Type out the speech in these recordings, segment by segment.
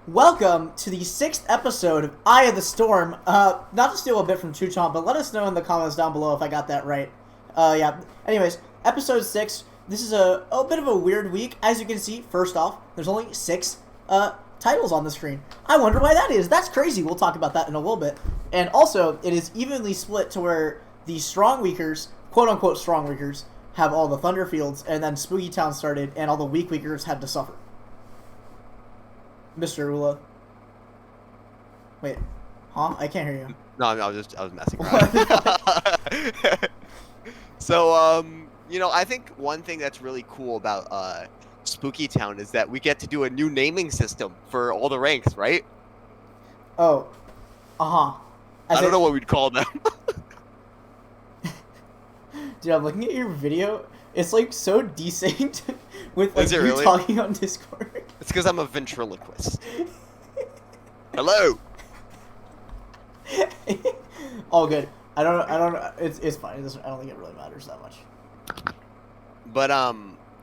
Welcome to the 6th episode of Eye of the Storm. Not to steal a bit from Chuchomp, but let us know in the comments down below if I got that right. Yeah. Anyways, episode 6. This is a bit of a weird week. As you can see, first off, there's only 6 titles on the screen. I wonder why that is. That's crazy. We'll talk about that in a little bit. And also, it is evenly split to where the strong weakers, quote-unquote strong weakers, have all the Thunder Fields, and then Spooky Town started, and all the weak weakers had to suffer. Mr. Ula. Wait. Huh? I can't hear you. No, I was messing around. So, I think one thing that's really cool about Spooky Town is that we get to do a new naming system for all the ranks, right? Oh. Uh-huh. I don't know what we'd call them. Dude, I'm looking at your video. It's like so desynced with like you really? talking on Discord. It's because I'm a ventriloquist. Hello. All good. I don't. It's fine. I don't think it really matters that much. But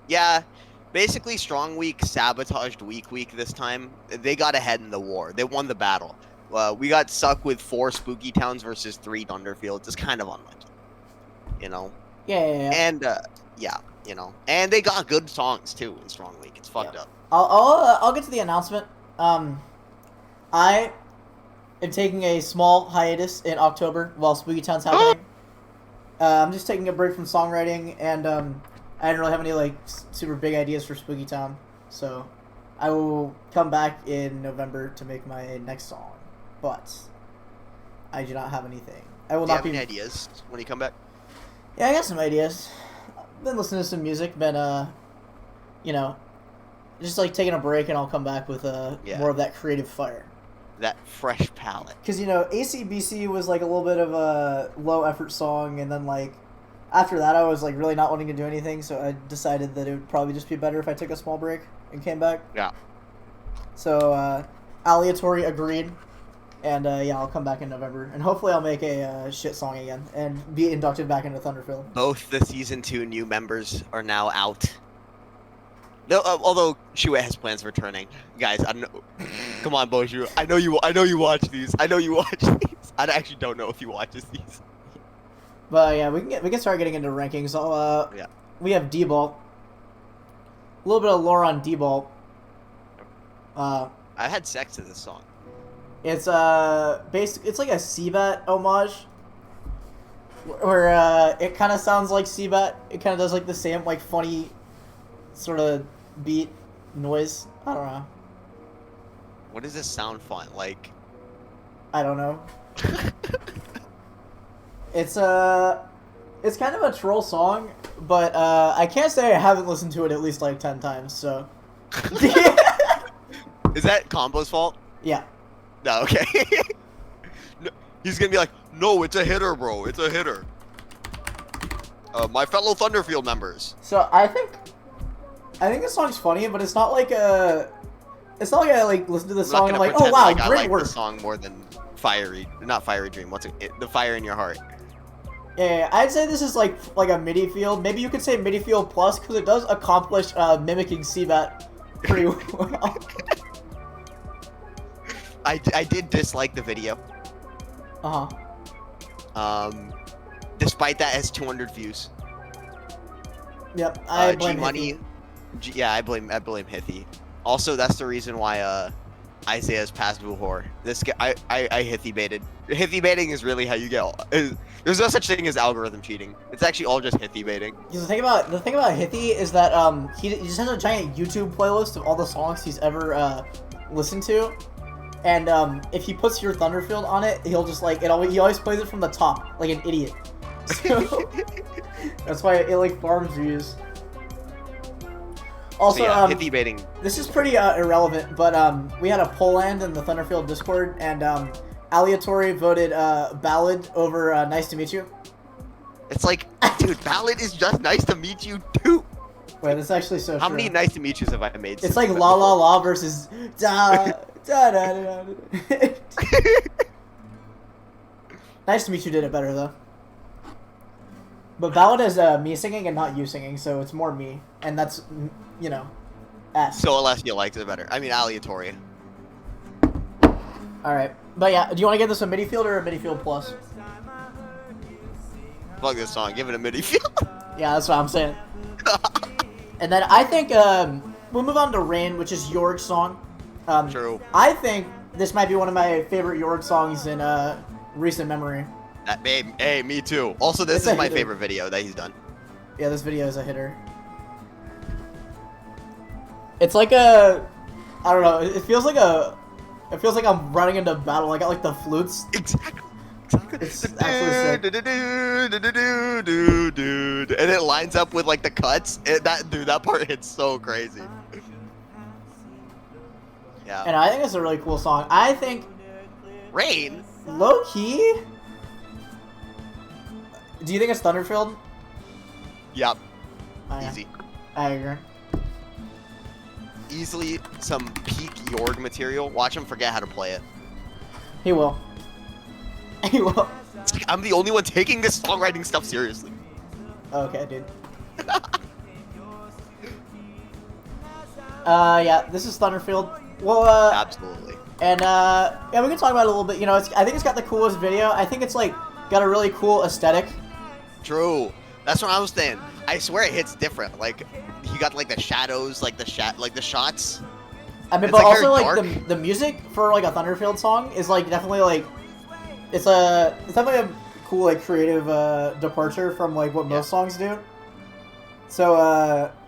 yeah. Basically, Strong Week sabotaged Weak Week this time. They got ahead in the war. They won the battle. We got stuck with 4 Spooky Towns versus 3 Thunderfields. It's kind of unlucky, you know. Yeah. And and they got good songs too in Strong Week. It's fucked up. I'll get to the announcement. I am taking a small hiatus in October while Spooky Town's happening. I'm just taking a break from songwriting, and I didn't really have any like super big ideas for Spooky Town, so I will come back in November to make my next song. But I do not have anything. I will Do you not have be. any ideas when you come back? Yeah, I got some ideas. Been listening to some music, been just like taking a break, and I'll come back with more of that creative fire. That fresh palette. Because ACBC was like a little bit of a low effort song, and then like after that I was like really not wanting to do anything, so I decided that it would probably just be better if I took a small break and came back. Yeah. So Aleatory agreed, and I'll come back in November, and hopefully I'll make a shit song again and be inducted back into Thunderfield. Both the season 2 new members are now out. No, although Shue has plans of returning. Guys, I don't know. Come on, Boju. I know you watch these. I actually don't know if he watches these. But yeah, we can start getting into rankings. So we have D-Ball. A little bit of lore on D-Ball. I had sex to this song. It's it's like a Seabat homage, where it kind of sounds like Seabat. It kind of does like the same like funny sort of beat noise. I don't know. What does this sound font like? I don't know. It's kind of a troll song, but I can't say I haven't listened to it at least like 10 times. So. Is that Combo's fault? Yeah. No, okay. No, he's gonna be like, no, it's a hitter, bro. It's a hitter. My fellow Thunderfield members. So I think this song's funny, but it's not like a. It's not like I like listen to the song and I'm like, oh wow, like great I like work. the song more than not Fiery Dream. What's it? The Fire in Your Heart. Yeah, I'd say this is like a MIDI field. Maybe you could say MIDI field plus because it does accomplish mimicking Seabat pretty well. I did dislike the video. Despite that, it has 200 views. Yep, I blame G-Money. I blame Hithy. Also, that's the reason why Isaiah's past Vuhor. This guy, I Hithy baited. Hithy baiting is really how you get. There's no such thing as algorithm cheating. It's actually all just Hithy baiting. The thing about Hithy is that he just has a giant YouTube playlist of all the songs he's ever listened to, and if he puts your Thunderfield on it, he'll just like he always plays it from the top like an idiot. So that's why it like farms views. Also, Hithy baiting. This is pretty irrelevant, but we had a poll end in the Thunderfield Discord, and Aleatory voted Ballad over Nice to Meet You. It's like, dude, Ballad is just nice to meet you too. Wait, that's actually so How true. many Nice to Meet Yous have I made? It's like La La La versus da da da da. Nice to Meet You did it better though. But Ballad is me singing and not you singing, so it's more me, and that's S. So Alessia likes it better. I mean, Aleatory. All right, but yeah, do you want to give this a MIDI field or a MIDI field plus? Fuck this song. Give it a MIDI field. Yeah, that's what I'm saying. And then I think we'll move on to Rain, which is Jorg's song. True. I think this might be one of my favorite Jorg songs in recent memory. That babe. Hey, me too. Also, this is my favorite video that he's done. Yeah, this video is a hitter. It's like a, I don't know. It feels like I'm running into battle. I got like the flutes. Exactly. It's actually sick. And it lines up with like the cuts. That part hits so crazy. Yeah. And I think it's a really cool song. I think Rain. low key. Do you think it's Thunderfield? Yep. I Easy. I agree. Easily some peak Jorg material. Watch him forget how to play it. He will. He will. It's like I'm the only one taking this songwriting stuff seriously. Okay, dude. Yeah, this is Thunderfield. Well, Absolutely. and yeah, we can talk about it a little bit. You know, I think it's got the coolest video. I think it's like got a really cool aesthetic. True. That's what I was saying. I swear it hits different. Like he got like the shadows, like the shots. I mean, It's, but like, also very like dark. the music for like a Thunderfield song is like definitely like it's definitely a cool like creative departure from like what most songs do. So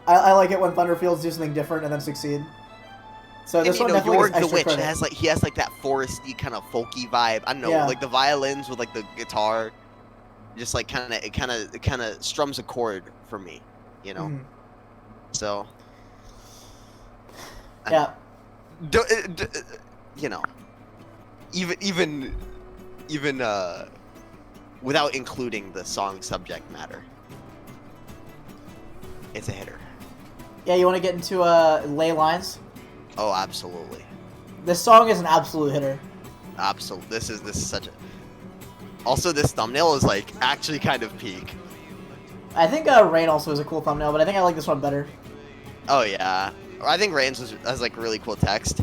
I like it when Thunderfields do something different and then succeed. So And this you one know, definitely Jorg gets the extra Witch credit. he has like that foresty kind of folky vibe. I don't know, Yeah. like the violins with like the guitar, just like kind of strums a chord for me, you know. Mhm. So Yeah. You know, even without including the song subject matter, it's a hitter. Yeah, you want to get into Ley Lines? Oh, absolutely. This song is an absolute hitter. Absolutely. This is such a. Also, this thumbnail is like actually kind of peak. I think Rain also is a cool thumbnail, but I think I like this one better. Oh yeah, I think Rain's has like really cool text.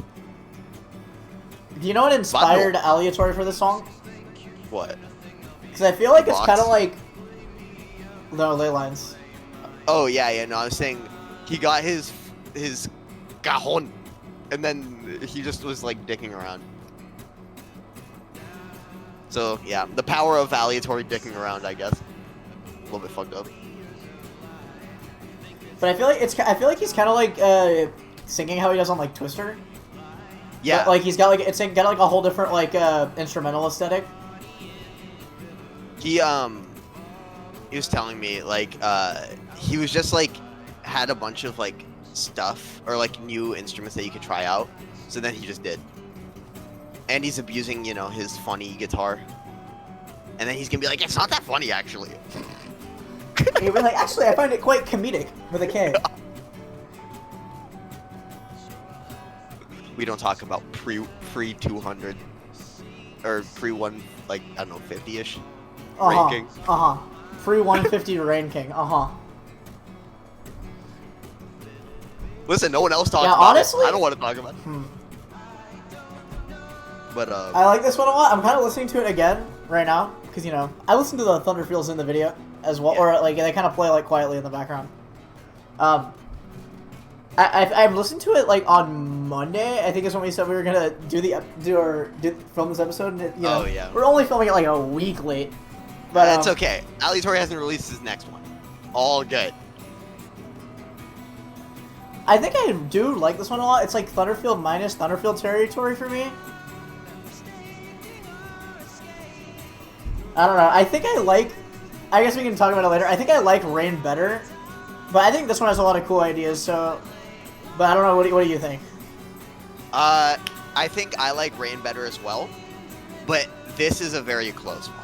Do you know what inspired Aleatory for this song? What? Because I feel like it's Box? kind of like no Ley Lines. Oh yeah. No, I was saying he got his cajon, and then he just was like dicking around. So yeah, the power of aleatory dicking around, I guess. A little bit fucked up. But I feel like he's kind of like singing how he does on like Twister. Yeah. But, like he's got like got like a whole different like instrumental aesthetic. He was telling me like he was just like had a bunch of like stuff or like new instruments that you could try out, so then he just did. And he's abusing, you know, his funny guitar. And then he's gonna be like, it's not that funny actually. He'd be like, actually, I find it quite comedic with a K. We don't talk about pre 200 or pre one, like I don't know, 50ish ranking. Free 150 Rain King. Listen, no one else talks Yeah, about honestly- it. I don't want to talk about it. But I like this one a lot. I'm kind of listening to it again right now because you know I listen to the Thunderfields in the video as well, Yeah. or like they kind of play like quietly in the background. I've listened to it like on Monday. I think is when we said we were gonna film this episode. And you know, Oh, yeah. we're only filming it like a week late, but that's okay. Aleatory hasn't released his next one. All good. I think I do like this one a lot. It's like Thunderfield minus Thunderfield territory for me. I don't know. I think I guess we can talk about it later. I think I like Rain better, but I think this one has a lot of cool ideas. So, but I don't know. What do you think? I think I like Rain better as well, but this is a very close one.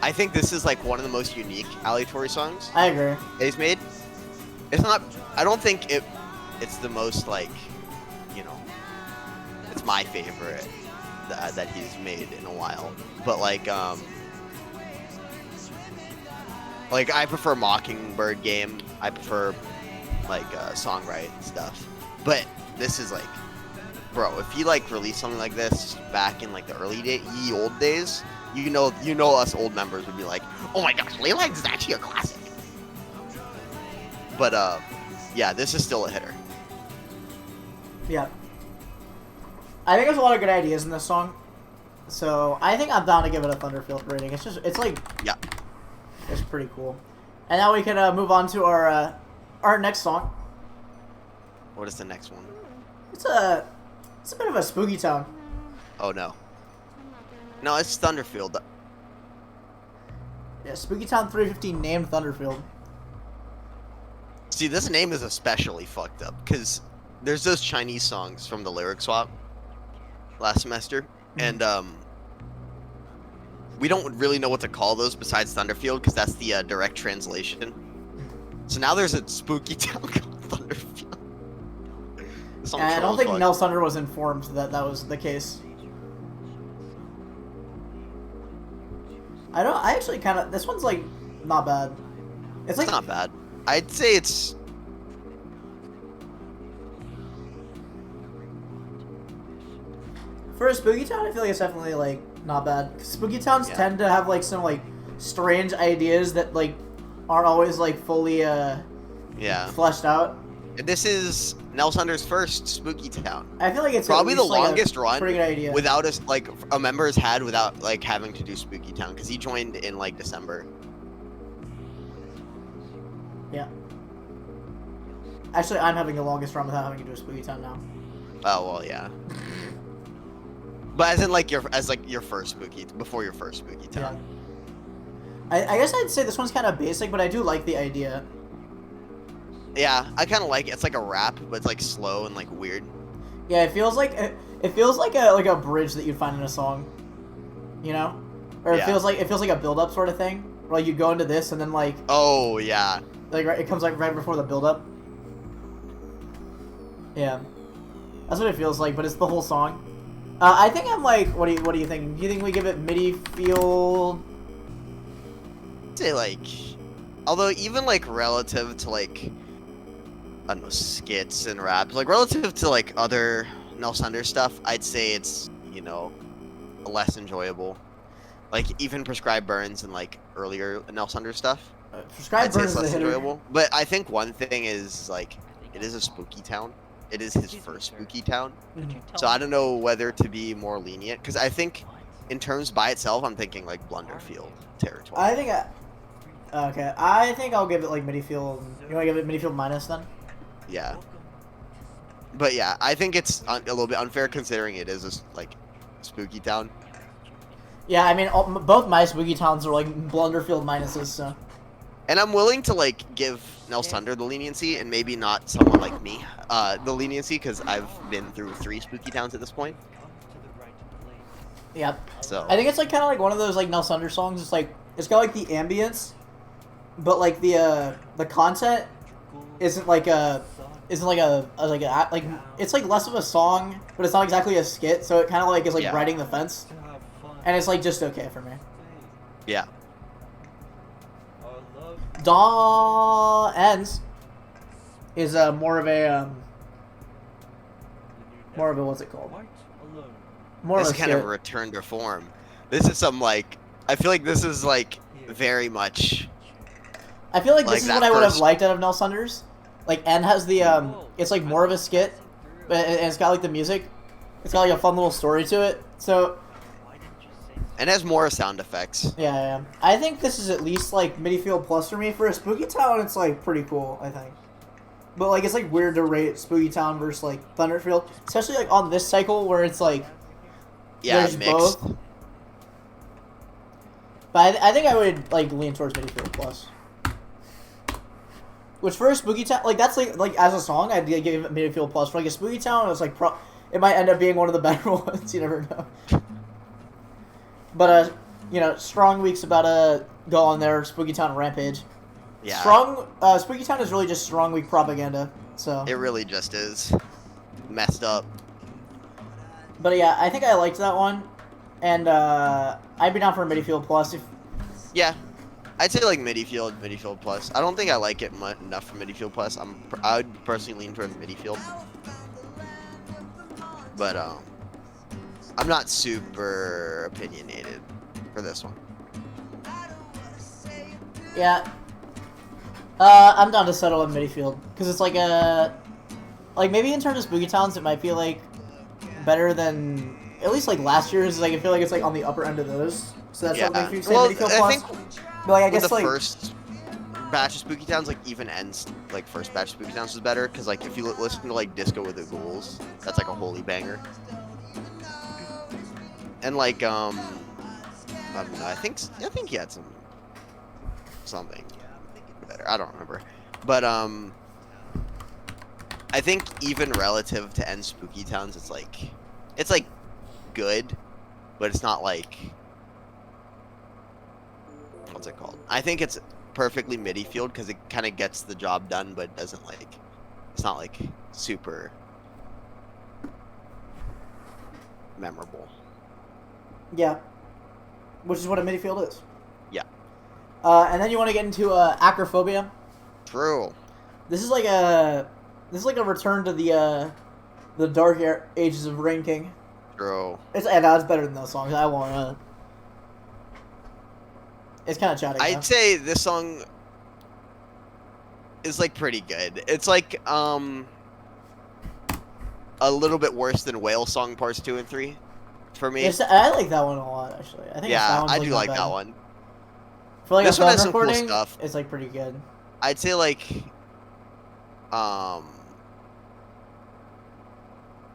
I think this is like one of the most unique Aleatory songs I agree. that he's made. It's not. I don't think it's the most like, you know, it's my favorite that he's made in a while. But like I prefer Mockingbird Game. I prefer like Songwrite stuff. But this is like bro, if he like released something like this back in like the ye old days, you know us old members would be like, oh my gosh, Ley Lines is actually a classic. But yeah, this is still a hitter. Yeah. I think there's a lot of good ideas in this song. So I think I'm down to give it a Thunderfield rating. It's like, Yeah. it's pretty cool. And now we can move on to our next song. What is the next one? It's a bit of a spooky town. Oh no. No, it's Thunderfield. Yeah, Spooky Town 315 named Thunderfield. See, this name is especially fucked up because there's those Chinese songs from the lyric swap last semester, and we don't really know what to call those besides Thunderfield because that's the direct translation. So now there's a spooky town called Thunderfield. And I don't think Nels Thunder was informed that that was the case. I actually kind of, this one's like not bad. It's like not bad. I'd say it's for a Spooky Town. I feel like it's definitely like not bad. Spooky Towns tend to have like some like strange ideas that like aren't always like fully fleshed out. This is Nels Thunder's first Spooky Town. I feel like it's probably the like longest run pretty good idea. without us like a member has had without like having to do Spooky Town because he joined in like December. Yeah. Actually, I'm having the longest run without having to do a Spooky Town now. Oh well, yeah. But as in like your first Spooky before your first Spooky Town. Yeah. I guess I'd say this one's kind of basic, but I do like the idea. Yeah, I kind of like it. It's like a rap, but it's like slow and like weird. Yeah, it feels like a bridge that you'd find in a song, you know, or it feels like a build up sort of thing. Where, like you go into this and then like oh yeah, like it comes like right before the build up. Yeah, that's what it feels like, but it's the whole song. I think I'm like, what do you think? Do you think we give it MIDI field? I'd say like, although even like relative to like, I don't know, skits and raps, like relative to like other Nels Thunder stuff, I'd say it's, you know, less enjoyable. Like even Prescribed Burns and like earlier Nels Thunder stuff. Prescribed Burns is less enjoyable. But I think one thing is like, it is a spooky town. It is his first spooky town. So I don't know whether to be more lenient, because I think in terms by itself, I'm thinking like Blunderfield territory. I think I think I'll give it like MIDI field. You want to give it MIDI field minus then? Yeah. But yeah, I think it's a little bit unfair considering it is a like spooky town. Yeah, I mean both my spooky towns are like Blunderfield minuses, so. And I'm willing to like give Nels Thunder the leniency, and maybe not someone like me the leniency, because I've been through 3 spooky towns at this point. Yeah. So I think it's like kind of like one of those like Nels Thunder songs. It's like it's got like the ambience, but like the content isn't like it's like less of a song, but it's not exactly a skit. So it kind of like is like riding the fence, and it's like just okay for me. Yeah. Daw Ends is more of a what's it called? More this of is a kind of skit. a return to form. This is some like, I feel like this is like very much. I feel like like this is that what I would have first- liked out of Nels Thunder's. Like N has the it's like more of a skit, but it's got like the music. It's got like a fun little story to it. So And has more sound effects. yeah. I think this is at least like MIDI field plus for me. For a Spooky Town, it's like pretty cool, I think. But like it's like weird to rate Spooky Town versus like Thunderfield, especially like on this cycle where it's like Yeah, there's mixed. both. But I think I would like lean towards MIDI field plus. Which for a Spooky Town, like that's like as a song, I'd give it MIDI field plus. For like a Spooky Town, it's like it might end up being one of the better ones. You never know. But you know, Strong Week's about to go on their Spooky Town rampage. Yeah. Spooky Town is really just Strong Week propaganda. So. It really just is messed up. But yeah, I think I liked that one, and I'd be down for a MIDI field plus if. Yeah, I'd say like MIDI field plus. I don't think I like it enough for MIDI field plus. I would personally lean towards MIDI field. but I'm not super opinionated for this one. Yeah. I'm down to settle on Midfield because it's like maybe in terms of Spooky Towns, it might be like better than at least like last year's. Like I feel like it's like on the upper end of those. So that's what makes me say Midfield plus. I think but like I guess the like first batch of Spooky Towns, like even ends like first batch of Spooky Towns was better because like if you listen to like Disco with the Ghouls, that's like a holy banger. And like I don't know, I think he had something better. I don't remember, but I think even relative to End Spooky Towns, it's like good, but it's not like what's it called? I think it's perfectly MIDI field because it kind of gets the job done, but doesn't like it's not like super memorable. Yeah, which is what a midfield is. Yeah. And then you want to get into Acrophobia. True. This is like a return to the dark ages of Rain King. True. It's better than those songs. I want. It's kind of chatty. I'd say this song is like pretty good. It's like a little bit worse than Whale Song Parts 2 and 3 for me. I like that one a lot, actually. I think yeah, I do like that one. For like this a one has some recording, cool stuff. It's like pretty good. I'd say like I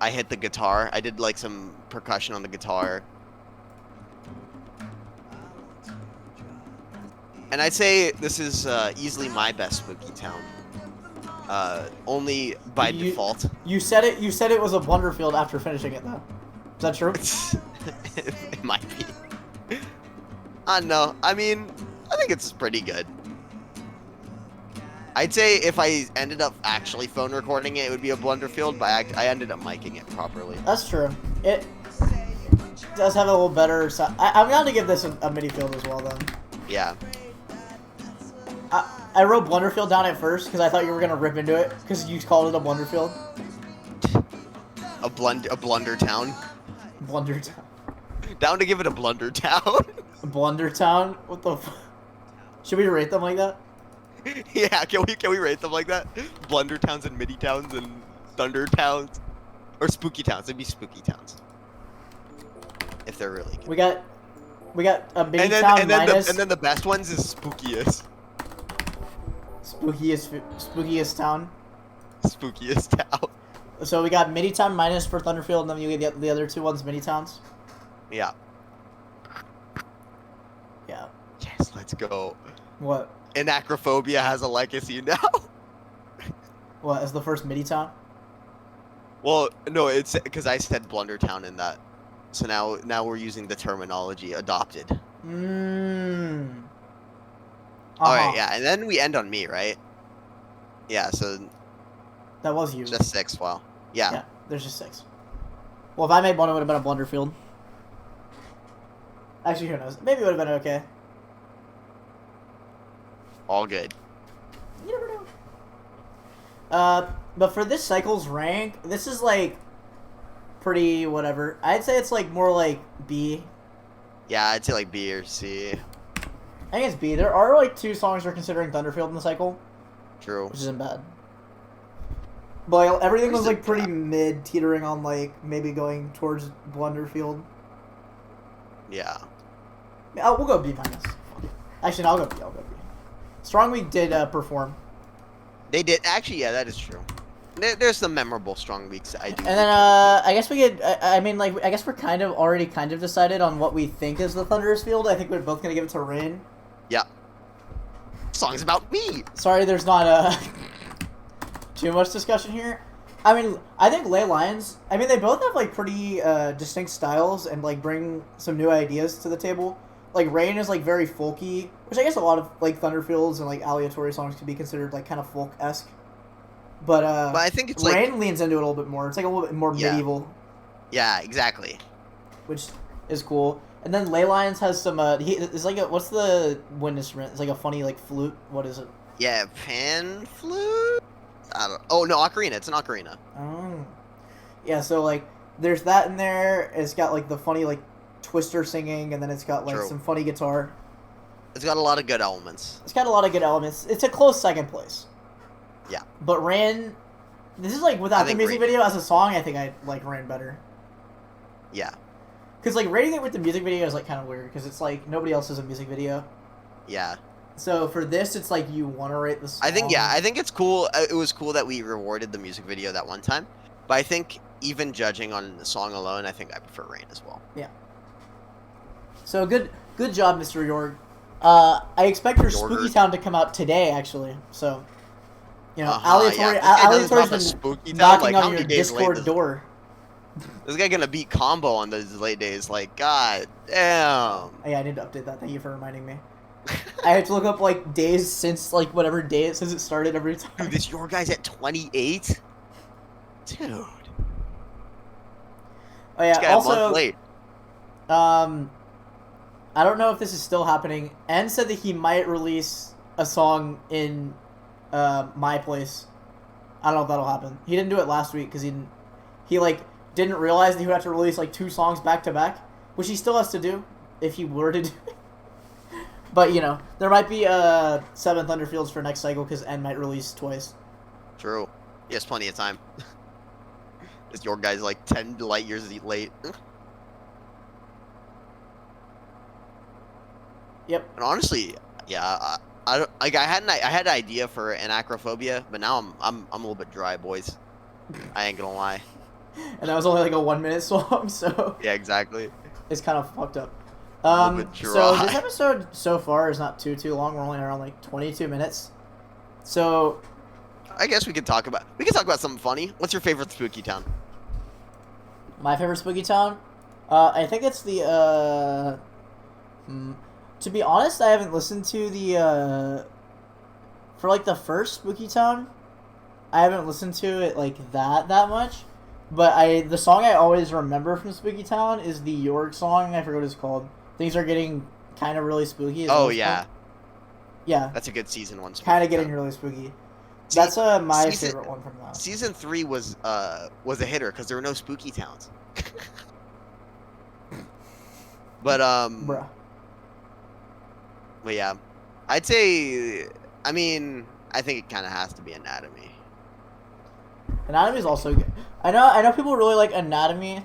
hit the guitar. I did like some percussion on the guitar. And I'd say this is easily my best Spooky Town. Only by default. You said it was a Blunderfield after finishing it though. Is that true? It might be. I don't know. I mean, I think it's pretty good. I'd say if I ended up actually phone recording it, it would be a Blunderfield, but I ended up miking it properly. That's true. It does have a little better sound. I'm going to give this a MIDI field as well, then. Yeah. I wrote Blunderfield down at first because I thought you were going to rip into it because you called it a Blunderfield. A Blunder Town? Blunder Town. Down to give it a Blunder Town. Blunder Town? What the f... Should we rate them like that? Yeah, can we rate them like that? Blunder Towns and MIDI Towns and Thunder Towns? Or Spooky Towns. It'd be Spooky Towns. If they're really good. We got a MIDI Town minus... and then the best ones is Spookiest. Spookiest Town. Spookiest Town. So we got MIDI Town minus for Thunderfield, and then you get the other two ones MIDI Towns. Yeah. Yeah. Yes, let's go. What? And Acrophobia has a legacy now. What, as the first MIDI Town? Well, no, it's because I said Blunder Town in that. So now we're using the terminology adopted. Alright, yeah, and then we end on me, right? Yeah, so... That was you. Just 6, wow. Yeah. Yeah, there's just 6. Well, if I made one, it would have been a Blunderfield. Actually, who knows? Maybe it would have been okay. All good. You never know. But for this cycle's rank, this is like... pretty whatever. I'd say it's like more like B. Yeah, I'd say like B or C. I think it's B. There are like 2 songs we're considering Thunderfield in the cycle. True. Which isn't bad. But like, everything was like pretty mid, teetering on like maybe going towards Blunderfield. Yeah. We'll go B minus. Actually, no, I'll go B. Strong Week did perform. They did. Actually, yeah, that is true. There's some memorable Strong Weeks I do. And then I guess we could. I mean, like, I guess we're already decided on what we think is the Thunderous Field. I think we're both gonna give it to Rain. Yeah. Song's about me. Sorry, there's not too much discussion here. I mean, I think Ley Lines. I mean, they both have like pretty distinct styles and like bring some new ideas to the table. Like Rain is like very folky, which I guess a lot of like Thunderfields and like aleatory songs could be considered like kind of folk-esque. But I think it's Rain like, leans into it a little bit more. It's like a little bit more medieval. Yeah, exactly. Which is cool. And then Ley Lines has some it's like what's the wind instrument? It's like a funny like flute. What is it? Yeah, pan flute? I don't. Oh no, ocarina. It's an ocarina. Oh. Yeah, so like there's that in there. It's got like the funny like Twister singing, and then it's got like True. some funny guitar. It's got a lot of good elements. It's got a lot of good elements. It's a close second place. Yeah. But Ran, this is like without the think music Ran- video as a song, I think I like Ran better. Yeah. Because like rating it with the music video is like kind of weird because it's like nobody else has a music video. Yeah. So for this, it's like you want to rate the song. I think it's cool. It was cool that we rewarded the music video that one time. But I think even judging on the song alone, I think I prefer Rain as well. Yeah. So good job, Mr. Yorg. I expect your Yorger. Spooky Town to come out today, actually. So, you know, Yeah. Aleatori's been Spooky Town. knocking Like, how on many your days late Discord door. This guy gonna beat combo on those late days. Like, god damn. Yeah, I need to update that. Thank you for reminding me. I have to look up like days since like whatever day it says it started every time. Dude, this your guy's at 28. Dude. Oh This yeah. guy a Also, month late. I don't know if this is still happening. En said that he might release a song in my place. I don't know if that'll happen. He didn't do it last week because he like didn't realize that he would have to release like 2 songs back to back, which he still has to do if he were to do it. But you know, there might be 7 Thunderfields for next cycle because En might release twice. True. He has plenty of time. This your guy's like 10 light years late. Yep. And honestly, yeah, I don't like. I had an idea for an Acrophobia, but now I'm a little bit dry, boys. I ain't gonna lie. And that was only like a 1-minute song, so Yeah, exactly. it's kind of fucked up. little bit So dry. this episode so far is not too long. We're only around like 22 minutes. So I guess we could talk about something funny. What's your favorite spooky town? my favorite Spooky Town, I think it's the to be honest, I haven't listened to the for like the first Spooky Town. I haven't listened to it like that much. But the song I always remember from Spooky Town is the York song. I forget what it's called. Things are getting kind of really spooky. Is Oh what it's yeah, called? Yeah. that's a good season 1. Kind of Spooky getting Town. really spooky. See, That's my season- favorite one from that. Season 3 was a hitter because there were no spooky towns. But Bruh. But yeah, I'd say. I mean, I think it kind of has to be Anatomy. Anatomy is also good. I know people really like Anatomy.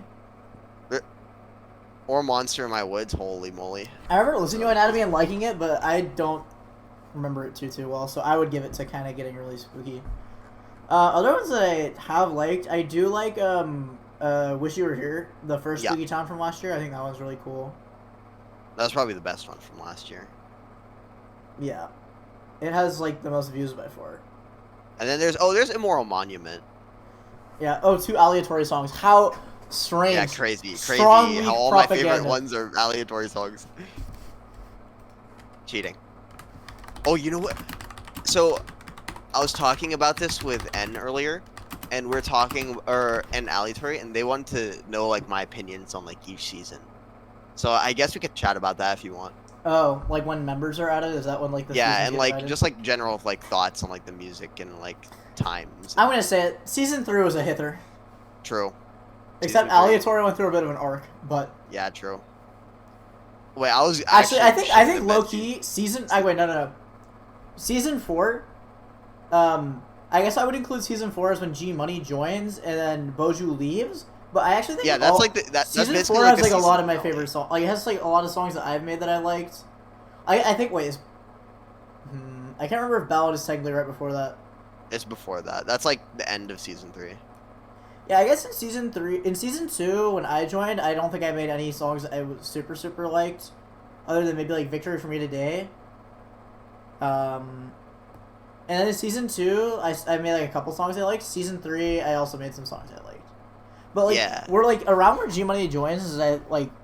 Or Monster in My Woods. Holy moly! I remember listening to Anatomy and liking it, but I don't remember it too well. So I would give it to kind of getting really spooky. Other ones that I have liked, I do like Wish You Were Here, the first Yeah. Spooky Town from last year. I think that one's really cool. That was probably the best one from last year. Yeah, it has like the most views by far. And then there's Immoral Monument. Yeah. Oh, 2 aleatory songs. How strange. Yeah, crazy. Strong, How weak all my favorite propaganda. ones are aleatory songs. Cheating. Oh, you know what? So, I was talking about this with N earlier, and we're talking, and aleatory, and they wanted to know, like, my opinions on, like, each season. So, I guess we could chat about that if you want. Oh, like when members are added? Is that when like the Yeah, seasons and, get like, added? just, like, general, like, thoughts on, like, the music and, like, times. I'm gonna say it. Season 3 was a hitter. True. Except Season 3. Aleatory went through a bit of an arc, but Yeah, true. Wait, I was actually I think shouldn't low have key season. No. Season 4. I guess I would include season 4 as when G Money joins and then Boju leaves. But I actually think Yeah, that's like that's season basically 4 like has like a lot of season my finale. favorite songs. Like it has like a lot of songs that I've made that I liked. I think I can't remember if Ballad is technically right before that. It's before that. That's like the end of season 3. Yeah, I guess in season 2 when I joined, I don't think I made any songs that I was super liked, other than maybe like Victory for Me Today. And then in season 2, I made like a couple songs I liked. Season 3, I also made some songs I liked. But like Yeah. we're like around where G Money joins is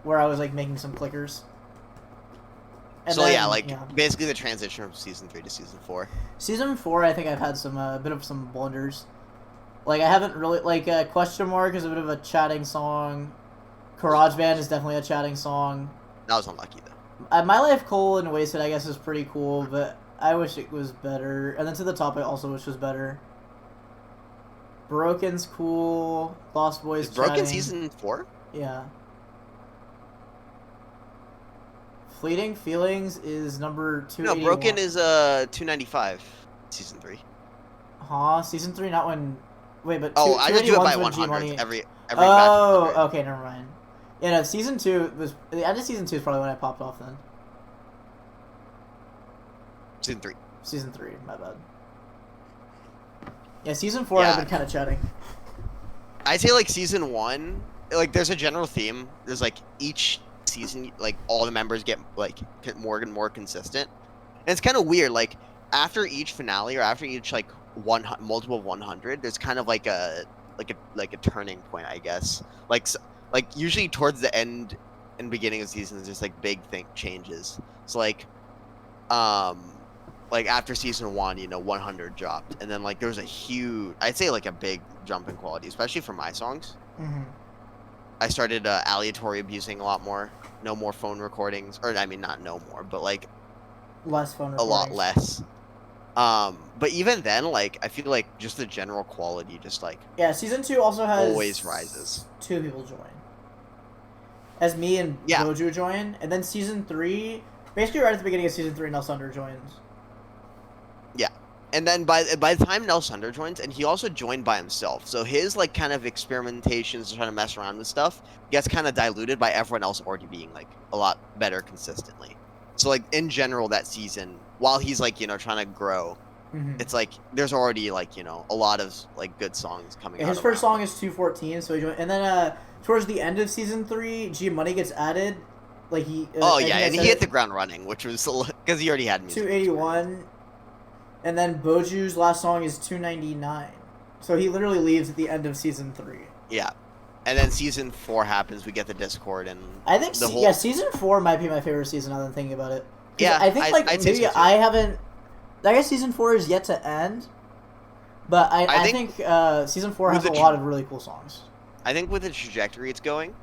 where I was like making some clickers. And So then, yeah, like basically the transition from season 3 to season 4. Season 4, I think I've had some a bit of some blunders. Like I haven't really Question Mark is a bit of a chatting song. GarageBand is definitely a chatting song. That was unlucky though. My Life Cold and Wasted I guess is pretty cool, but I wish it was better. And then To the Top I also wish was better. Broken's cool. Lost Boys Is Broken chatting. season 4? Yeah. Fleeting Feelings is number 281. No, Broken is 295, season 3. Huh? Season 3, not when... Wait, but Oh, I just do it by 100 100. Every batch. Oh, 100. okay, never mind. Yeah, no, season 2 was... The end of season 2 is probably when I popped off then. Season 3. Season 3, my bad. Yeah, season 4 Yeah. I've been kind of chatting. I'd say like season 1, like there's a general theme. There's like each season, like all the members get like more and more consistent. And it's kind of weird. Like after each finale or after each like multiple 100, there's kind of like a turning point, I guess. Like usually towards the end and beginning of seasons, there's like big changes. So like after season 1, 100 dropped, and then like there was a huge, I'd say like a big jump in quality, especially for my songs. Mm-hmm. I started aleatory abusing a lot more. No more phone recordings, or I mean not no more, but like Less fun. a lot less. But even then, like I feel like just the general quality, just like Yeah, season 2 also has always rises. 2 people join. As me and Yeah. Boju join, and then season 3, basically right at the beginning of season 3, Nelsunder joins. And then by the time Nelsunder joins, and he also joined by himself, so his like kind of experimentations, trying to mess around with stuff, gets kind of diluted by everyone else already being like a lot better consistently. So like in general, that season, while he's like trying to grow, Mm-hmm. it's like there's already like a lot of like good songs coming out. His first song is 214, so he joined, and then towards the end of season 3, G Money gets added. Like he. Oh I yeah, think I and he said hit it, the ground running, which was because he already had music. 281, and then Boju's last song is 299. So he literally leaves at the end of season 3. Yeah, and then season 4 happens. We get the Discord and I think the whole. season 4 might be my favorite season now that I'm thinking about it. 'Cause Yeah, I think like I'd say maybe so, too. I haven't. I guess season 4 is yet to end, but I think season 4 has with a the lot of really cool songs. I think with the trajectory it's going,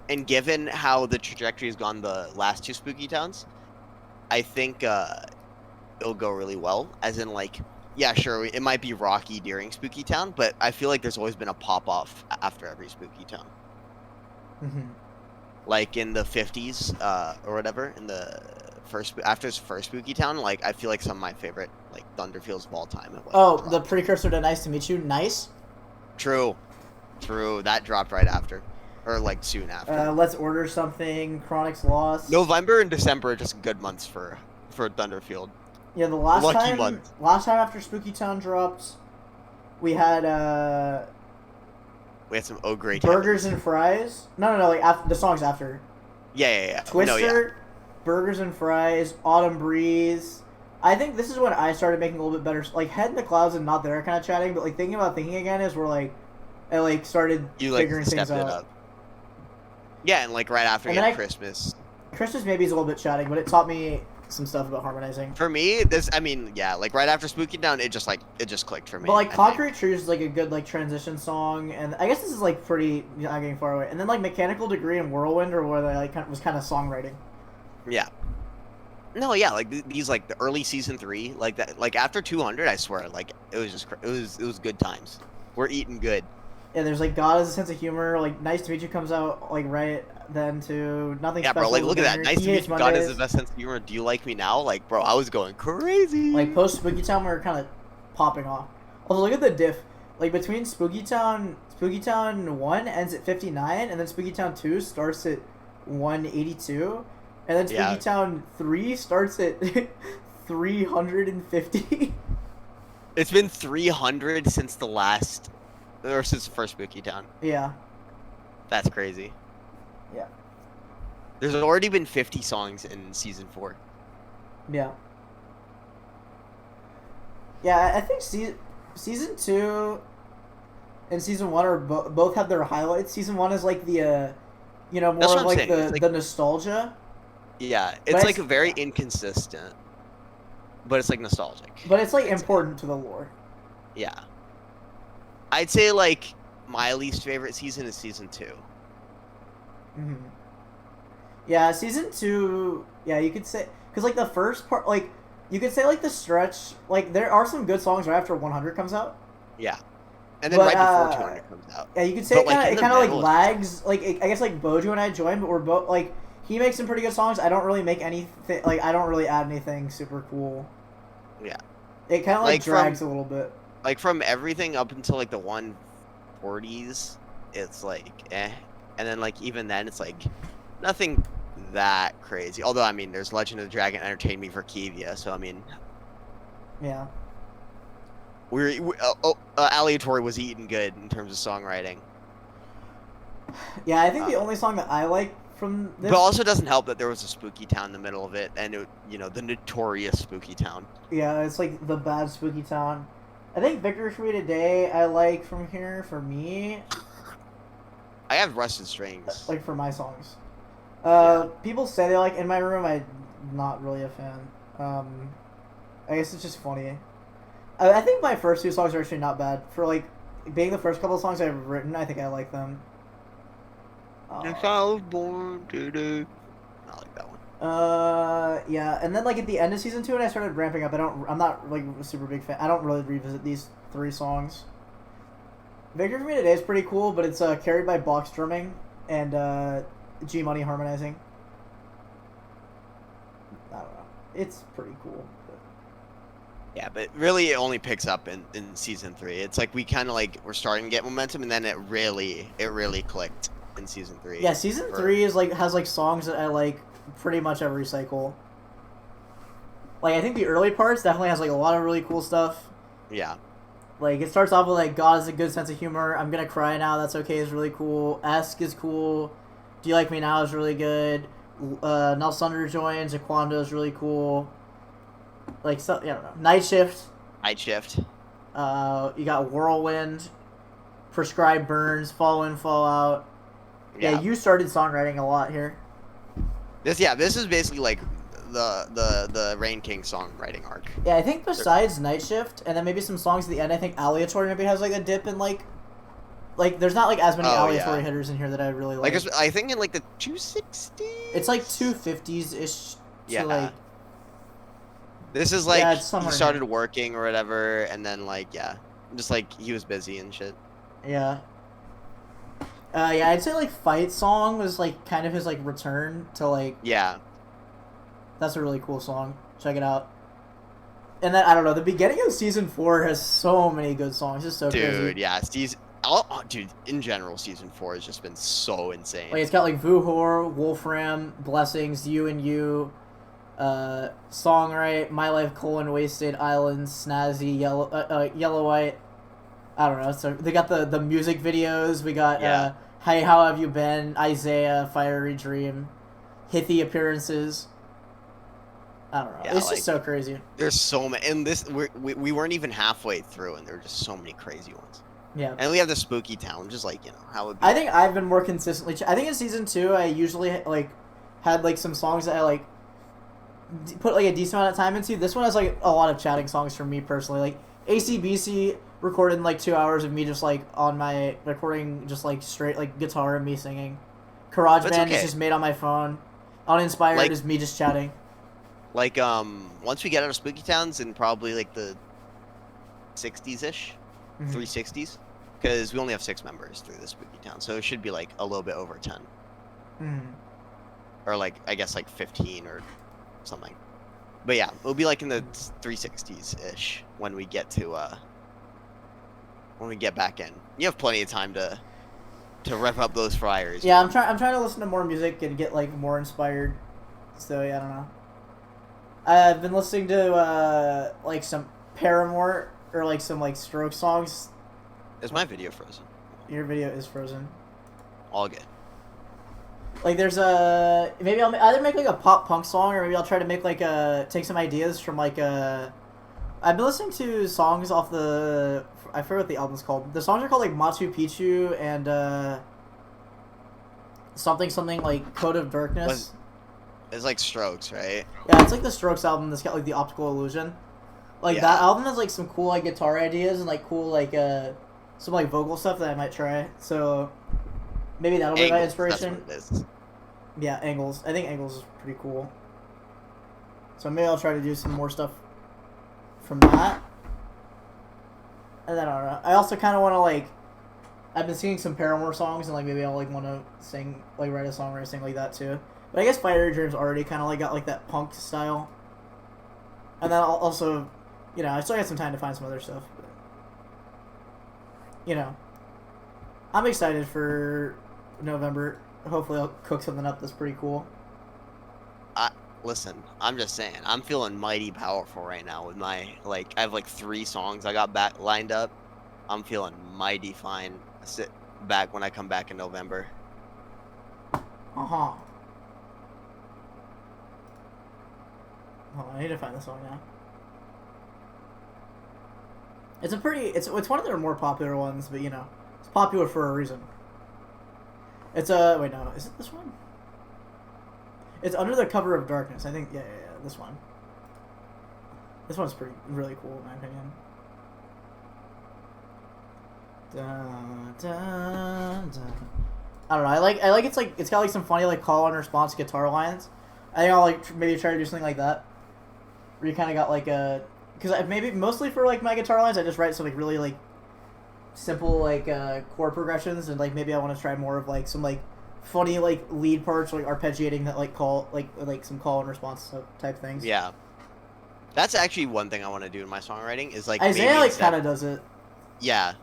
and given how the trajectory has gone the last 2 Spooky Towns, I think it'll go really well. As in, like, yeah, sure, it might be rocky during Spooky Town, but I feel like there's always been a pop off after every Spooky Town. Mm-hmm. Like in the 50s or whatever, in the after his first Spooky Town, like I feel like some of my favorite like Thunderfields of all time. Have, like, Oh, dropped. the precursor to Nice to Meet You, Nice. True, that dropped right after, or like soon after. Let's Order Something, Chronic's Lost. November and December are just good months for Thunderfield. Yeah, the last Lucky time, month. after Spooky Town dropped, we had We had some Oh Great Burgers Heavens. and Fries. No, like after the songs after. Yeah. Twister, No, yeah. Burgers and Fries, Autumn Breeze. I think this is when I started making a little bit better. Like Head in the Clouds and Not There kind of chatting, but like thinking about thinking again is where like I like started You like figuring things stepped it out. up. Yeah, and like right after And you then had Christmas. Christmas maybe is a little bit chatting, but it taught me some stuff about harmonizing. For me, like right after Spooky Town, it just clicked for me. But like I think. Concrete Trees is like a good like transition song, and I guess this is like pretty not getting far away. And then like Mechanical Degree and Whirlwind, or where they like was kind of songwriting. Yeah. No, yeah, like these like the early season 3, like that, like after 200, I swear, like it was just it was good times. We're eating good. Yeah, there's like God has a sense of humor. Like Nice to Meet You comes out like right then to Nothing Yeah, Special. bro, like look at that. Winner, Nice to He meet Hates you. God has the Mondays. best sense of humor. Do you like me now? Like, bro, I was going crazy. Like post Spooky Town, we were kind of popping off. Also, look at the diff. Like between Spooky Town 1 ends at 59, and then Spooky Town 2 starts at 182, and then Spooky Yeah. Town 3 starts at 350. It's been 300 since the last, or since the first Spooky Town. Yeah. That's crazy. Yeah. There's already been 50 songs in season 4. Yeah. Yeah, I think season 2 and season 1 are both have their highlights. Season 1 is like the, more That's what of I'm like saying. the It's like- the nostalgia, Yeah, But it's like it's- very inconsistent, but it's like nostalgic. but it's like important to the lore. Yeah. I'd say like my least favorite season is season 2. Mm-hmm. Yeah, season 2. Yeah, you could say because like the first part, like you could say like the stretch, like there are some good songs right after 100 comes out. Yeah. and then But, right before 200 comes out. Yeah, you could say But, it like, kind in of the like middle- lags. Like I guess like Bojo and I joined, but we're both like he makes some pretty good songs. I don't really make anything like I don't really add anything super cool. Yeah. It kind of like Like, drags a little bit. Like from everything up until like the 140s, it's like eh, and then like even then it's like nothing that crazy. Although I mean, there's Legend of the Dragon Entertain Me for Kivia, so I mean, Yeah. Aleatory was eating good in terms of songwriting. Yeah, I think the only song that I like from this. But also doesn't help that there was a spooky town in the middle of it, and the notorious spooky town. Yeah, it's like the bad spooky town. I think Victory for Me Today I like from here for me. I have Rusted Strings. Like for my songs. Yeah. People say they like In My Room. I'm not really a fan. I guess it's just funny. I think my first two songs are actually not bad. For like being the first couple of songs I've written, I think I like them. If I was born today. I like that one. Yeah, and then like at the end of season 2, and I started ramping up. I'm not like a super big fan. I don't really revisit these 3 songs. Victory for Me Today is pretty cool, but it's carried by box drumming and G Money harmonizing. I don't know. It's pretty cool. But... Yeah, but really it only picks up in season 3. It's like we kind of like we're starting to get momentum, and then it really clicked in season 3. Yeah, season 3 is like has like songs that I like pretty much every cycle. Like I think the early parts definitely has like a lot of really cool stuff. Yeah. Like it starts off with like God has a good sense of humor. I'm gonna cry now. That's okay is really cool. Ask is cool. Do you like me now is really good. Nelson Thunder joins. Aquando is really cool. Like so, I don't know. Night Shift. Night Shift. You got Whirlwind. Prescribed Burns. Fall In, Fall Out. Yeah, you started songwriting a lot here. This is basically like the Rain King songwriting arc. Yeah, I think besides Night Shift and then maybe some songs at the end, I think Aleatory maybe has like a dip in like there's not like as many Aleatory hitters in here that I really like. Like I think in like the 260s. It's like 250s ish. Yeah. Like, this is like he started here. working or whatever, and then like just like he was busy and shit. Yeah. Yeah, I'd say like Fight Song was like kind of his like return to like. Yeah. That's a really cool song. Check it out. And then I don't know, the beginning of season 4 has so many good songs. It's so crazy. Dude, yeah, dude, in general, season 4 has just been so insane. Like it's got like Vuhor, Wolfram, Blessings, You and You, Songwrite, My Life: Wasted, Islands, Snazzy, Yellow White. I don't know. So they got the music videos. We got Hey, How Have You Been? Isaiah, Fiery Dream, Hithy appearances. I don't know. Yeah, it's just so crazy. There's so many, and we weren't even halfway through, and there were just so many crazy ones. Yeah. And we have the spooky town, just like how it. I think I've been more consistently. I think in season 2, I usually like had like some songs that I like put like a decent amount of time into. This one has like a lot of chatting songs for me personally. Like ACBC recorded in like 2 hours of me just like on my recording, just like straight like guitar and me singing. GarageBand is just made on my phone. Uninspired is me just chatting. Like once we get out of spooky towns in probably like the 60s ish, 360s, because we only have 6 members through the spooky town, so it should be like a little bit over 10. Or like I guess like 15 or something. But yeah, it'll be like in the 360s ish when we get to when we get back in. You have plenty of time to rev up those fryers. Yeah, I'm trying to listen to more music and get like more inspired. So yeah, I don't know. I've been listening to like some Paramore or like some like Stroke songs. Is my video frozen? Your video is frozen. All good. Like there's maybe I'll either make like a pop punk song or maybe I'll try to make like take some ideas from like I've been listening to songs off the I forget what the album's called. The songs are called like Machu Picchu and something like Code of Darkness. It's like Strokes, right? Yeah, it's like the Strokes album that's got like the Optical Illusion. Like that album has like some cool like guitar ideas and like cool like some like vocal stuff that I might try. So maybe that'll be my inspiration. That's what it is. Yeah, Angles. I think Angles is pretty cool. So maybe I'll try to do some more stuff from that. And then I don't know. I also kind of want to like. I've been singing some Paramore songs, and like maybe I'll like want to sing like write a song or sing like that too. But I guess Fiery Dreams already kind of like got like that punk style. And then I'll also, you know, I still got some time to find some other stuff. But, you know, I'm excited for November. Hopefully, I'll cook something up that's pretty cool. Listen, I'm just saying, I'm feeling mighty powerful right now with my like. I have like 3 songs I got back lined up. I'm feeling mighty fine. Sit back when I come back in November. Uh-huh. Hold on, I need to find the song now. It's a pretty... It's one of their more popular ones, but, you know, it's popular for a reason. It's a... Wait, no. Is it this one? It's Under the Cover of Darkness. I think... Yeah, this one. This one's really cool, in my opinion. Dun, dun, dun. I don't know. I like it's got like some funny like call and response guitar lines. I think I'll like maybe try to do something like that. Where you kind of got like a because maybe mostly for like my guitar lines I just write some like really like simple like chord progressions, and like maybe I want to try more of like some like funny like lead parts like arpeggiating that like call like some call and response type things. Yeah, that's actually one thing I want to do in my songwriting is like Isaiah like kind of does it. Yeah.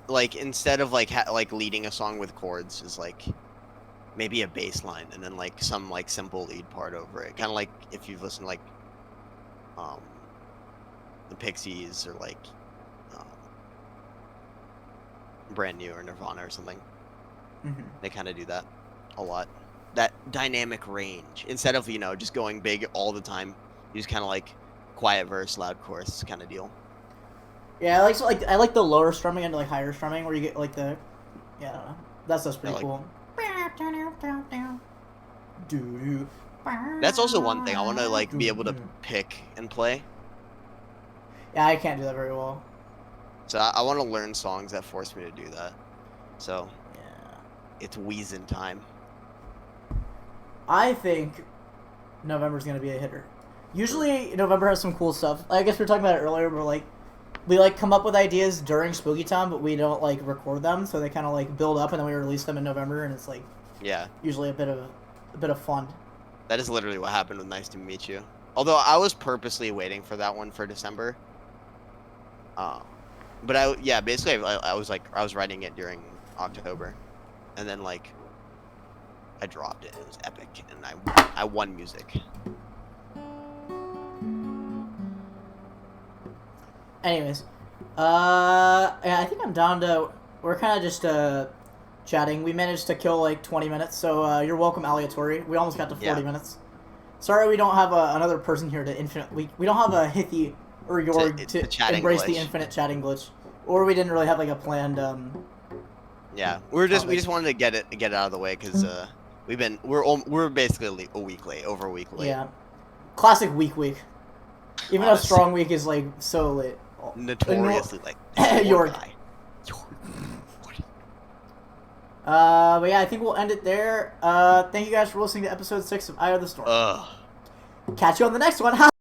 Like instead of like like leading a song with chords is like maybe a bass line and then like some like simple lead part over it. Kind of like if you've listened to like the Pixies or like Brand New or Nirvana or something. Mm-hmm. They kind of do that a lot. That dynamic range instead of just going big all the time. You just kind of like quiet verse, loud chorus kind of deal. Yeah, I like the lower strumming and like higher strumming where you get like the I don't know. That's pretty cool. That's also one thing I want to like be able to pick and play. Yeah, I can't do that very well. So I want to learn songs that force me to do that. So yeah, it's wheezing time. I think November's gonna be a hitter. Usually November has some cool stuff. I guess we were talking about it earlier. We like come up with ideas during Spooky Time, but we don't like record them, so they kind of like build up, and then we release them in November, and it's like usually a bit of fun. That is literally what happened with Nice to Meet You. Although I was purposely waiting for that one for December. But basically I was writing it during October, and then like I dropped it. It was epic, and I won music. Anyways, I think I'm down to. We're kind of just chatting. We managed to kill like 20 minutes, so you're welcome, Aleatory. We almost got to 40 minutes. Sorry, we don't have another person here to infinite. We don't have a Hithy or Jorg to embrace the infinite chatting glitch, or we didn't really have like a planned. Yeah, we just wanted to get it out of the way because we're basically a week late, over a week late. Yeah, classic week. Even though Strong Week is like so late. Notoriously like Jorg. But yeah, I think we'll end it there. Thank you guys for listening to episode 6 of Eye of the Storm. Catch you on the next one.